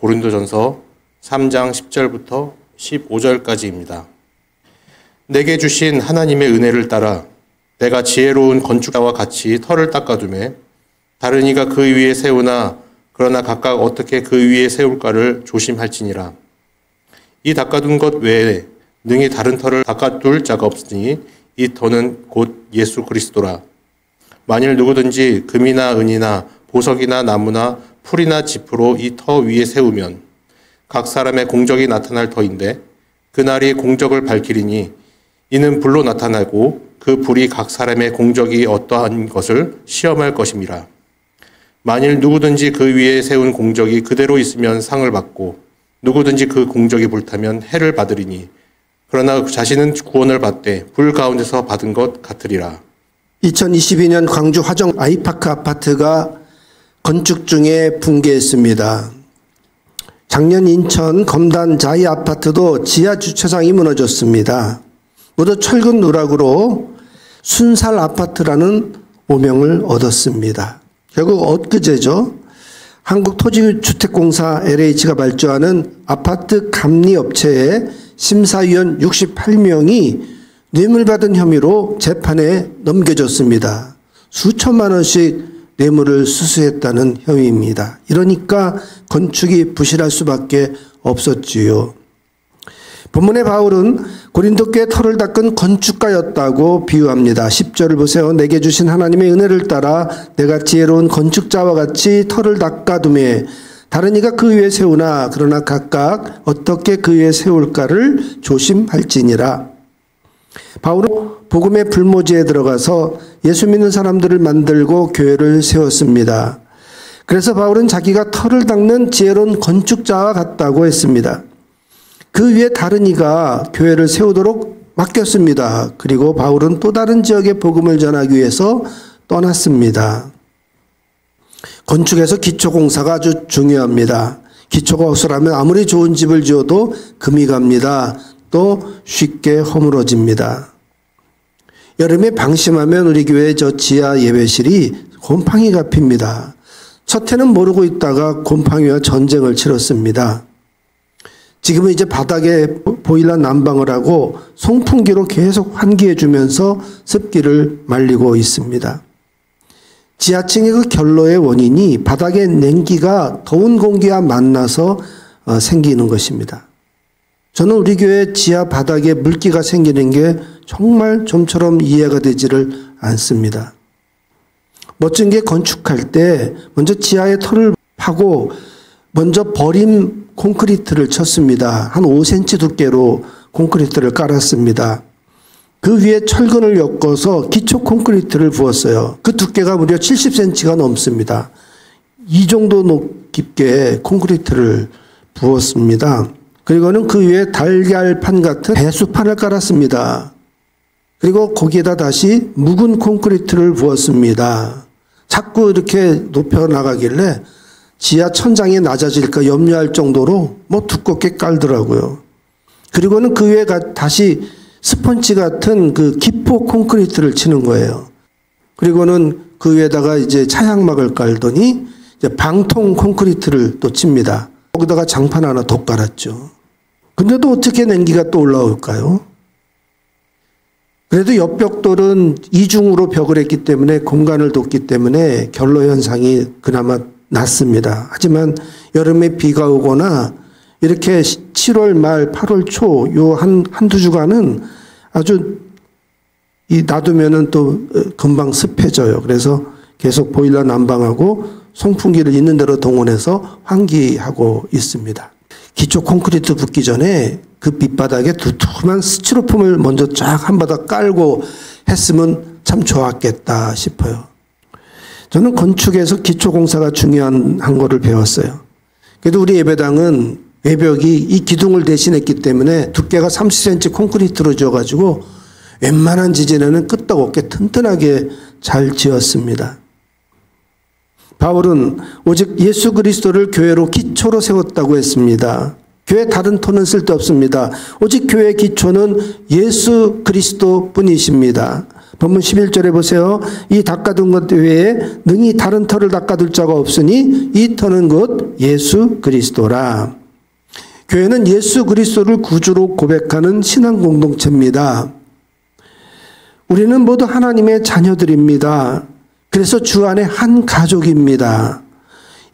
고린도전서 3장 10절부터 15절까지입니다. 내게 주신 하나님의 은혜를 따라 내가 지혜로운 건축자와 같이 터를 닦아두매 다른 이가 그 위에 세우나 그러나 각각 어떻게 그 위에 세울까를 조심할지니라. 이 닦아둔 것 외에 능히 다른 터를 닦아둘 자가 없으니 이 터는 곧 예수 그리스도라. 만일 누구든지 금이나 은이나 보석이나 나무나 풀이나 짚으로 이 터 위에 세우면 각 사람의 공적이 나타날 터인데 그날이 공적을 밝히리니 이는 불로 나타나고 그 불이 각 사람의 공적이 어떠한 것을 시험할 것임이라. 만일 누구든지 그 위에 세운 공적이 그대로 있으면 상을 받고 누구든지 그 공적이 불타면 해를 받으리니 그러나 자신은 구원을 받되 불 가운데서 받은 것 같으리라. 2022년 광주 화정 아이파크 아파트가 건축 중에 붕괴했습니다. 작년 인천 검단 자이 아파트도 지하 주차장이 무너졌습니다. 모두 철근 누락으로 순살 아파트라는 오명을 얻었습니다. 결국 엊그제죠. 한국토지주택공사 LH가 발주하는 아파트 감리업체의 심사위원 68명이 뇌물받은 혐의로 재판에 넘겨졌습니다. 수천만 원씩 뇌물을 수수했다는 혐의입니다. 이러니까 건축이 부실할 수밖에 없었지요. 본문의 바울은 고린도교의 터를 닦은 건축가였다고 비유합니다. 10절을 보세요. 내게 주신 하나님의 은혜를 따라 내가 지혜로운 건축자와 같이 터를 닦아두매 다른 이가 그 위에 세우나 그러나 각각 어떻게 그 위에 세울까를 조심할지니라. 바울은 복음의 불모지에 들어가서 예수 믿는 사람들을 만들고 교회를 세웠습니다. 그래서 바울은 자기가 터를 닦는 지혜로운 건축자와 같다고 했습니다. 그 위에 다른 이가 교회를 세우도록 맡겼습니다. 그리고 바울은 또 다른 지역에 복음을 전하기 위해서 떠났습니다. 건축에서 기초공사가 아주 중요합니다. 기초가 없으라면 아무리 좋은 집을 지어도 금이 갑니다. 또 쉽게 허물어집니다. 여름에 방심하면 우리 교회 저 지하 예배실이 곰팡이가 핍니다. 첫 해는 모르고 있다가 곰팡이와 전쟁을 치렀습니다. 지금은 이제 바닥에 보일러 난방을 하고 송풍기로 계속 환기해 주면서 습기를 말리고 있습니다. 지하층의 그 결로의 원인이 바닥의 냉기가 더운 공기와 만나서 생기는 것입니다. 저는 우리 교회 지하 바닥에 물기가 생기는 게 정말 좀처럼 이해가 되지를 않습니다. 멋진 게 건축할 때 먼저 지하에 터를 파고 먼저 버림 콘크리트를 쳤습니다. 한 5cm 두께로 콘크리트를 깔았습니다. 그 위에 철근을 엮어서 기초 콘크리트를 부었어요. 그 두께가 무려 70cm가 넘습니다. 이 정도 깊게 콘크리트를 부었습니다. 그리고는 그 위에 달걀판 같은 배수판을 깔았습니다. 그리고 거기에다 다시 묵은 콘크리트를 부었습니다. 자꾸 이렇게 높여 나가길래 지하 천장이 낮아질까 염려할 정도로 두껍게 깔더라고요. 그리고는 그 위에 다시 스펀지 같은 그 기포 콘크리트를 치는 거예요. 그리고는 그 위에다가 이제 차양막을 깔더니 이제 방통 콘크리트를 또 칩니다. 거기다가 장판 하나 더 깔았죠. 근데도 어떻게 냉기가 또 올라올까요? 그래도 옆벽돌은 이중으로 벽을 했기 때문에 공간을 뒀기 때문에 결로 현상이 그나마 낫습니다. 하지만 여름에 비가 오거나 이렇게 7월 말 8월 초 요 한두 주간은 아주 놔두면은 또 금방 습해져요. 그래서 계속 보일러 난방하고 송풍기를 있는 대로 동원해서 환기하고 있습니다. 기초 콘크리트 붓기 전에 그 밑바닥에 두툼한 스티로폼을 먼저 쫙 한 바닥 깔고 했으면 참 좋았겠다 싶어요. 저는 건축에서 기초공사가 중요한 거를 배웠어요. 그래도 우리 예배당은 외벽이 이 기둥을 대신했기 때문에 두께가 30cm 콘크리트로 지어가지고 웬만한 지진에는 끄떡없게 튼튼하게 잘 지었습니다. 바울은 오직 예수 그리스도를 교회로 기초로 세웠다고 했습니다. 교회 다른 터는 쓸데없습니다. 오직 교회의 기초는 예수 그리스도 뿐이십니다. 본문 11절에 보세요. 이 닦아둔 것 외에 능히 다른 터를 닦아둘 자가 없으니 이 터는 곧 예수 그리스도라. 교회는 예수 그리스도를 구주로 고백하는 신앙 공동체입니다. 우리는 모두 하나님의 자녀들입니다. 그래서 주 안에 한 가족입니다.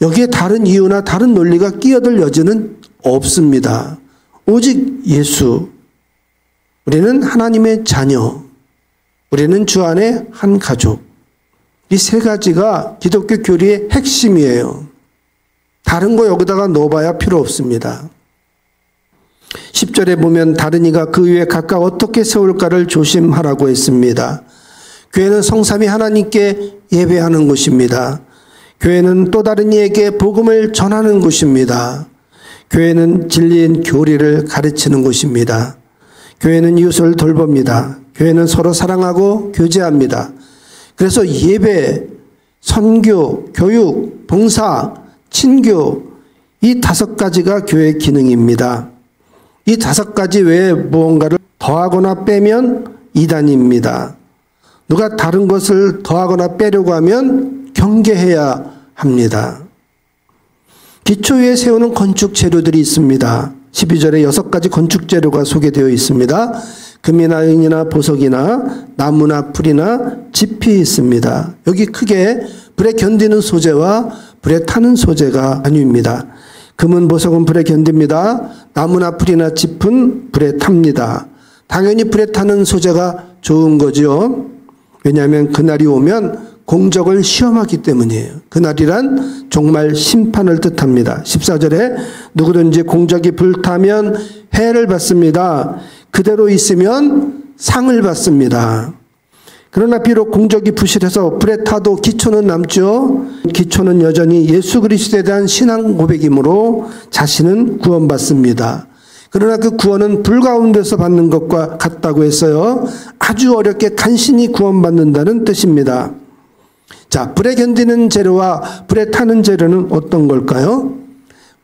여기에 다른 이유나 다른 논리가 끼어들 여지는 없습니다. 오직 예수. 우리는 하나님의 자녀. 우리는 주 안에 한 가족. 이 세 가지가 기독교 교리의 핵심이에요. 다른 거 여기다가 넣어봐야 필요 없습니다. 10절에 보면 다른 이가 그 위에 각각 어떻게 세울까를 조심하라고 했습니다. 교회는 성삼위 하나님께 예배하는 곳입니다. 교회는 또 다른 이에게 복음을 전하는 곳입니다. 교회는 진리인 교리를 가르치는 곳입니다. 교회는 이웃을 돌봅니다. 교회는 서로 사랑하고 교제합니다. 그래서 예배, 선교, 교육, 봉사, 친교 이 5가지가 교회의 기능입니다. 이 5가지 외에 무언가를 더하거나 빼면 이단입니다. 누가 다른 것을 더하거나 빼려고 하면 경계해야 합니다. 기초 위에 세우는 건축 재료들이 있습니다. 12절에 6가지 건축 재료가 소개되어 있습니다. 금이나 은이나 보석이나 나무나 풀이나 짚이 있습니다. 여기 크게 불에 견디는 소재와 불에 타는 소재가 나뉩니다. 금은 보석은 불에 견딥니다. 나무나 풀이나 짚은 불에 탑니다. 당연히 불에 타는 소재가 좋은 거죠. 왜냐하면 그날이 오면 공적을 시험하기 때문이에요. 그날이란 정말 심판을 뜻합니다. 14절에 누구든지 공적이 불타면 해를 받습니다. 그대로 있으면 상을 받습니다. 그러나 비록 공적이 부실해서 불에 타도 기초는 남죠. 기초는 여전히 예수 그리스도에 대한 신앙 고백이므로 자신은 구원받습니다. 그러나 그 구원은 불 가운데서 받는 것과 같다고 했어요. 아주 어렵게 간신히 구원받는다는 뜻입니다. 자, 불에 견디는 재료와 불에 타는 재료는 어떤 걸까요?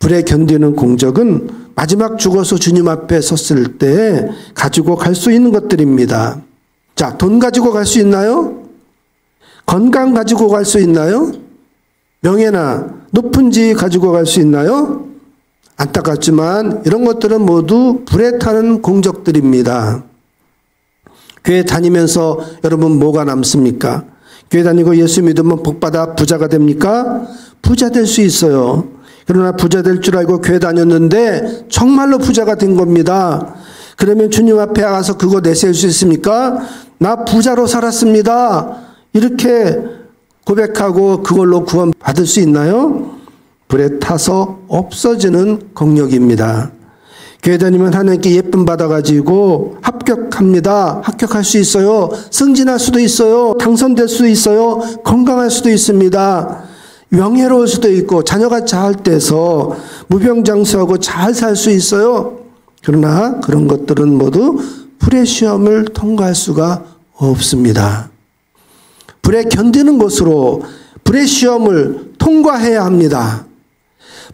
불에 견디는 공적은 마지막 죽어서 주님 앞에 섰을 때 가지고 갈 수 있는 것들입니다. 자, 돈 가지고 갈 수 있나요? 건강 가지고 갈 수 있나요? 명예나 높은 지위 가지고 갈 수 있나요? 안타깝지만 이런 것들은 모두 불에 타는 공적들입니다. 교회 다니면서 여러분 뭐가 남습니까? 교회 다니고 예수 믿으면 복받아 부자가 됩니까? 부자 될 수 있어요. 그러나 부자 될 줄 알고 교회 다녔는데 정말로 부자가 된 겁니다. 그러면 주님 앞에 가서 그거 내세울 수 있습니까? 나 부자로 살았습니다. 이렇게 고백하고 그걸로 구원 받을 수 있나요? 불에 타서 없어지는 공력입니다. 교회 다니면 하나님께 예쁨 받아가지고 합격합니다. 합격할 수 있어요. 승진할 수도 있어요. 당선될 수도 있어요. 건강할 수도 있습니다. 명예로울 수도 있고 자녀가 잘 돼서 무병장수하고 잘 살 수 있어요. 그러나 그런 것들은 모두 불의 시험을 통과할 수가 없습니다. 불에 견디는 것으로 불의 시험을 통과해야 합니다.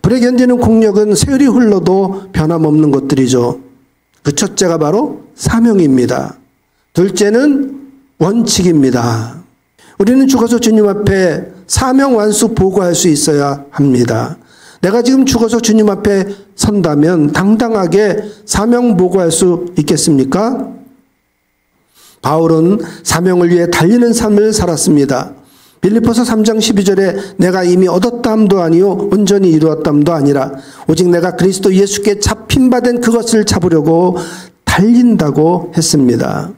불에 견디는 공력은 세월이 흘러도 변함없는 것들이죠. 그 첫째가 바로 사명입니다. 둘째는 원칙입니다. 우리는 죽어서 주님 앞에 사명 완수 보고할 수 있어야 합니다. 내가 지금 죽어서 주님 앞에 선다면 당당하게 사명 보고할 수 있겠습니까? 바울은 사명을 위해 달리는 삶을 살았습니다. 빌립보서 3장 12절에 내가 이미 얻었다함도 아니요 온전히 이루었다함도 아니라 오직 내가 그리스도 예수께 잡힌 바 된 그것을 잡으려고 달린다고 했습니다.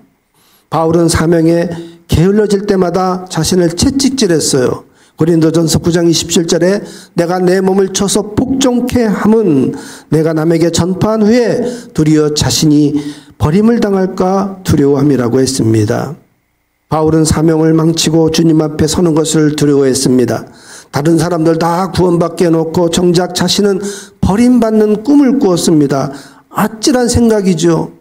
바울은 사명에 게을러질 때마다 자신을 채찍질했어요. 고린도전서 9장 27절에 내가 내 몸을 쳐서 복종케 함은 내가 남에게 전파한 후에 도리어 자신이 버림을 당할까 두려워함이라고 했습니다. 바울은 사명을 망치고 주님 앞에 서는 것을 두려워했습니다. 다른 사람들 다 구원받게 해놓고 정작 자신은 버림받는 꿈을 꾸었습니다. 아찔한 생각이죠.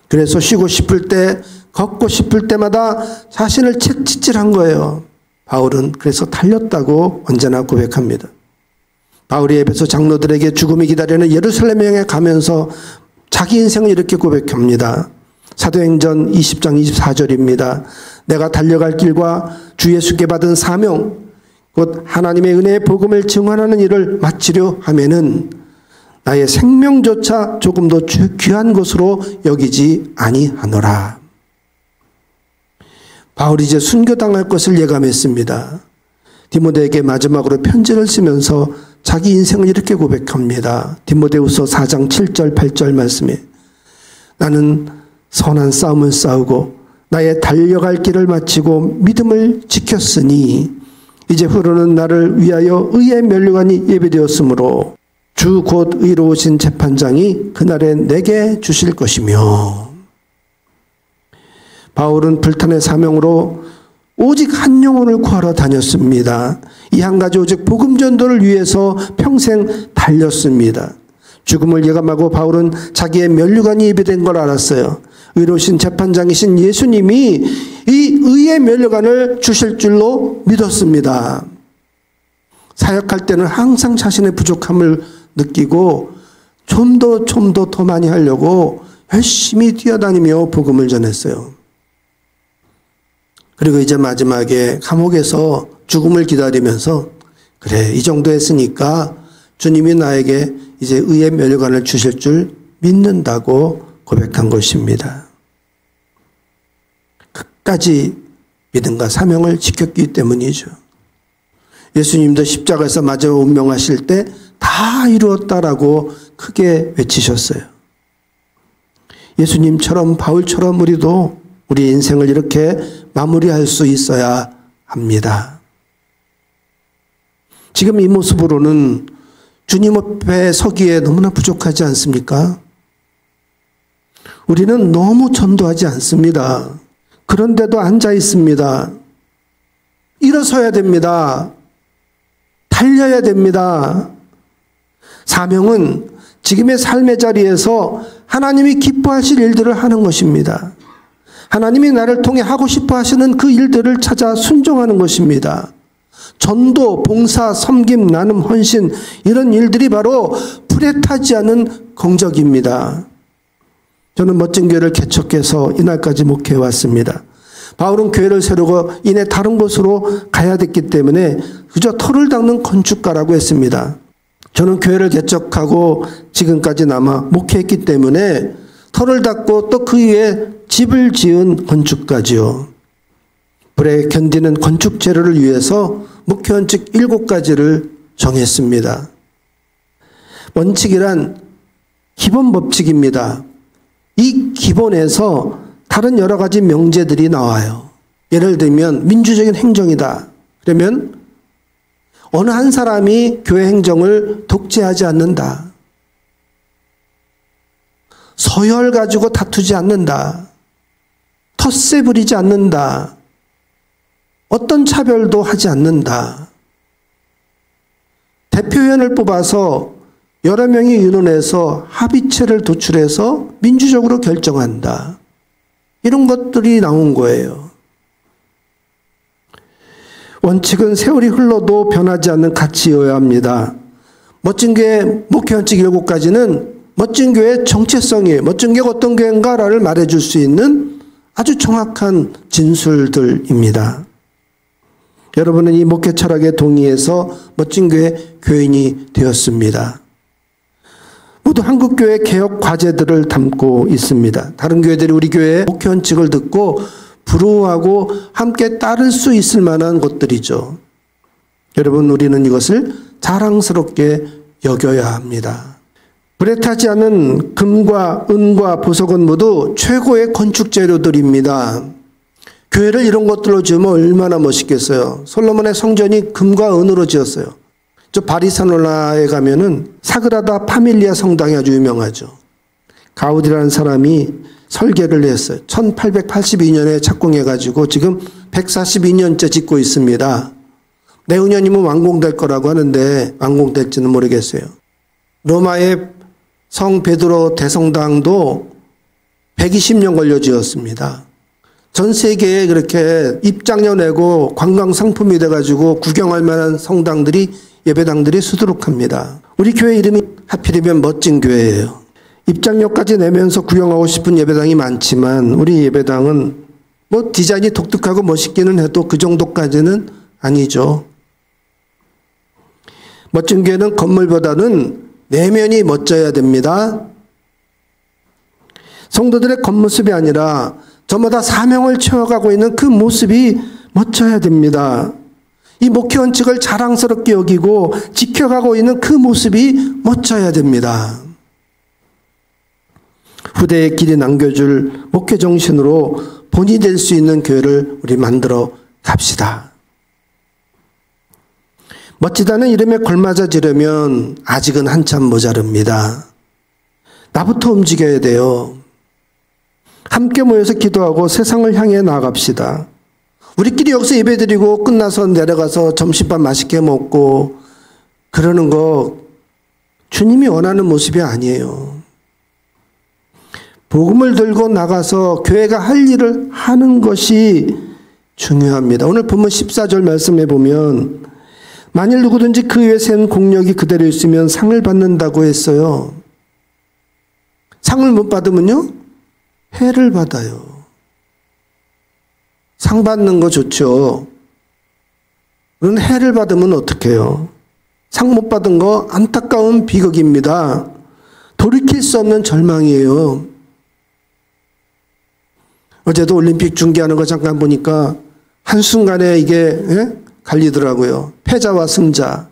그래서 쉬고 싶을 때, 걷고 싶을 때마다 자신을 채찍질한 거예요. 바울은 그래서 달렸다고 언제나 고백합니다. 바울이 에베소 장로들에게 죽음이 기다리는 예루살렘 향해 가면서 자기 인생을 이렇게 고백합니다. 사도행전 20장 24절입니다. 내가 달려갈 길과 주 예수께 받은 사명 곧 하나님의 은혜의 복음을 증언하는 일을 마치려 하면은 나의 생명조차 조금 더 귀한 것으로 여기지 아니하노라. 바울이 이제 순교당할 것을 예감했습니다. 디모데에게 마지막으로 편지를 쓰면서 자기 인생을 이렇게 고백합니다. 디모데후서 4장 7절 8절 말씀에 나는 선한 싸움을 싸우고 나의 달려갈 길을 마치고 믿음을 지켰으니 이제 후로는 나를 위하여 의의 면류관이 예비되었으므로 주 곧 의로우신 재판장이 그날에 내게 주실 것이며. 바울은 불탄의 사명으로 오직 한 영혼을 구하러 다녔습니다. 이 한 가지 오직 복음 전도를 위해서 평생 달렸습니다. 죽음을 예감하고 바울은 자기의 면류관이 예비된 걸 알았어요. 의로우신 재판장이신 예수님이 이 의의 면류관을 주실 줄로 믿었습니다. 사역할 때는 항상 자신의 부족함을 느끼고 좀 더 많이 하려고 열심히 뛰어다니며 복음을 전했어요. 그리고 이제 마지막에 감옥에서 죽음을 기다리면서 그래, 이 정도 했으니까 주님이 나에게 이제 의의 면류관을 주실 줄 믿는다고 고백한 것입니다. 끝까지 믿음과 사명을 지켰기 때문이죠. 예수님도 십자가에서 마지막 운명하실 때 다 이루었다라고 크게 외치셨어요. 예수님처럼 바울처럼 우리도 우리 인생을 이렇게 마무리할 수 있어야 합니다. 지금 이 모습으로는 주님 앞에 서기에 너무나 부족하지 않습니까? 우리는 너무 전도하지 않습니다. 그런데도 앉아 있습니다. 일어서야 됩니다. 달려야 됩니다. 사명은 지금의 삶의 자리에서 하나님이 기뻐하실 일들을 하는 것입니다. 하나님이 나를 통해 하고 싶어 하시는 그 일들을 찾아 순종하는 것입니다. 전도, 봉사, 섬김, 나눔, 헌신 이런 일들이 바로 불에 타지 않은 공적입니다. 저는 멋진 교회를 개척해서 이날까지 목회해 왔습니다. 바울은 교회를 세우고 이내 다른 곳으로 가야 됐기 때문에 그저 터를 닦는 건축가라고 했습니다. 저는 교회를 개척하고 지금까지 남아 목회했기 때문에 터를 닦고 또 그 위에 집을 지은 건축가지요. 불에 견디는 건축 재료를 위해서 목회 원칙 7가지를 정했습니다. 원칙이란 기본 법칙입니다. 이 기본에서 다른 여러 가지 명제들이 나와요. 예를 들면 민주적인 행정이다. 그러면 어느 한 사람이 교회 행정을 독재하지 않는다. 서열 가지고 다투지 않는다. 텃세 부리지 않는다. 어떤 차별도 하지 않는다. 대표위원을 뽑아서 여러 명이 의논해서 합의체를 도출해서 민주적으로 결정한다. 이런 것들이 나온 거예요. 원칙은 세월이 흘러도 변하지 않는 가치여야 합니다. 멋진 교회 목회 원칙 7가지는 멋진 교회의 정체성이에요. 멋진 교회가 어떤 교회인가를 말해줄 수 있는 아주 정확한 진술들입니다. 여러분은 이 목회 철학에 동의해서 멋진 교회 교인이 되었습니다. 모두 한국교회 개혁 과제들을 담고 있습니다. 다른 교회들이 우리 교회의 목회 원칙을 듣고 부러워하고 함께 따를 수 있을 만한 것들이죠. 여러분, 우리는 이것을 자랑스럽게 여겨야 합니다. 불에 타지 않은 금과 은과 보석은 모두 최고의 건축 재료들입니다. 교회를 이런 것들로 지으면 얼마나 멋있겠어요. 솔로몬의 성전이 금과 은으로 지었어요. 저 바리사놀라에 가면은 사그라다 파밀리아 성당이 아주 유명하죠. 가우디라는 사람이 설계를 했어요. 1882년에 착공해가지고 지금 142년째 짓고 있습니다. 내후년이면 완공될 거라고 하는데 완공될지는 모르겠어요. 로마의 성 베드로 대성당도 120년 걸려 지었습니다. 전 세계에 그렇게 입장료 내고 관광 상품이 돼가지고 구경할 만한 성당들이 예배당들이 수두룩합니다. 우리 교회 이름이 하필이면 멋진 교회예요. 입장료까지 내면서 구경하고 싶은 예배당이 많지만 우리 예배당은 뭐 디자인이 독특하고 멋있기는 해도 그 정도까지는 아니죠. 멋진 교회는 건물보다는 내면이 멋져야 됩니다. 성도들의 겉모습이 아니라 저마다 사명을 채워가고 있는 그 모습이 멋져야 됩니다. 이 목회 원칙을 자랑스럽게 여기고 지켜가고 있는 그 모습이 멋져야 됩니다. 후대의 길이 남겨줄 목회 정신으로 본이 될 수 있는 교회를 우리 만들어 갑시다. 멋지다는 이름에 걸맞아지려면 아직은 한참 모자릅니다. 나부터 움직여야 돼요. 함께 모여서 기도하고 세상을 향해 나아갑시다. 우리끼리 여기서 예배드리고 끝나서 내려가서 점심밥 맛있게 먹고 그러는 거 주님이 원하는 모습이 아니에요. 복음을 들고 나가서 교회가 할 일을 하는 것이 중요합니다. 오늘 본문 14절 말씀해 보면 만일 누구든지 그 위에 세운 공력이 그대로 있으면 상을 받는다고 했어요. 상을 못 받으면요? 해를 받아요. 상 받는 거 좋죠. 그런데 해를 받으면 어떡해요? 상 못 받은 거 안타까운 비극입니다. 돌이킬 수 없는 절망이에요. 어제도 올림픽 중계하는 거 잠깐 보니까 한순간에 이게 갈리더라고요. 패자와 승자.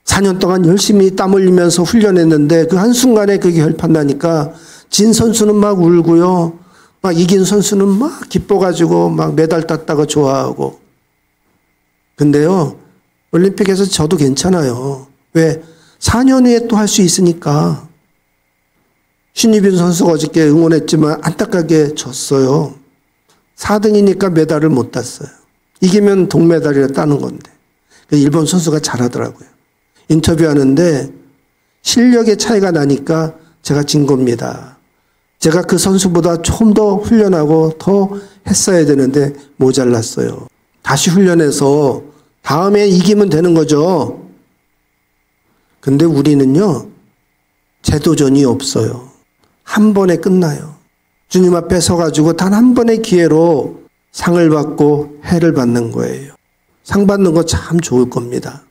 4년 동안 열심히 땀 흘리면서 훈련했는데 그 한순간에 그게 결판나니까 진 선수는 막 울고요. 막 이긴 선수는 막 기뻐가지고 막 메달 땄다고 좋아하고. 근데요, 올림픽에서 저도 괜찮아요. 왜? 4년 후에 또 할 수 있으니까. 신유빈 선수가 어저께 응원했지만 안타깝게 졌어요. 4등이니까 메달을 못 땄어요. 이기면 동메달이라 따는 건데. 일본 선수가 잘하더라고요. 인터뷰하는데 실력의 차이가 나니까 제가 진 겁니다. 제가 그 선수보다 좀 더 훈련하고 더 했어야 되는데 모자랐어요. 다시 훈련해서 다음에 이기면 되는 거죠. 근데 우리는요, 재도전이 없어요. 한 번에 끝나요. 주님 앞에 서가지고 단 한 번의 기회로 상을 받고 해를 받는 거예요. 상 받는 거 참 좋을 겁니다.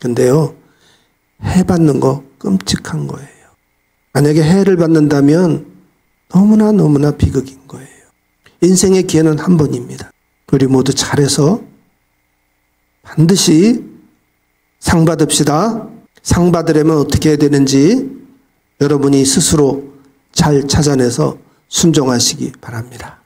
근데요, 해 받는 거 끔찍한 거예요. 만약에 해를 받는다면 너무나 비극인 거예요. 인생의 기회는 한 번입니다. 우리 모두 잘해서 반드시 상 받읍시다. 상 받으려면 어떻게 해야 되는지 여러분이 스스로 잘 찾아내서 순종하시기 바랍니다.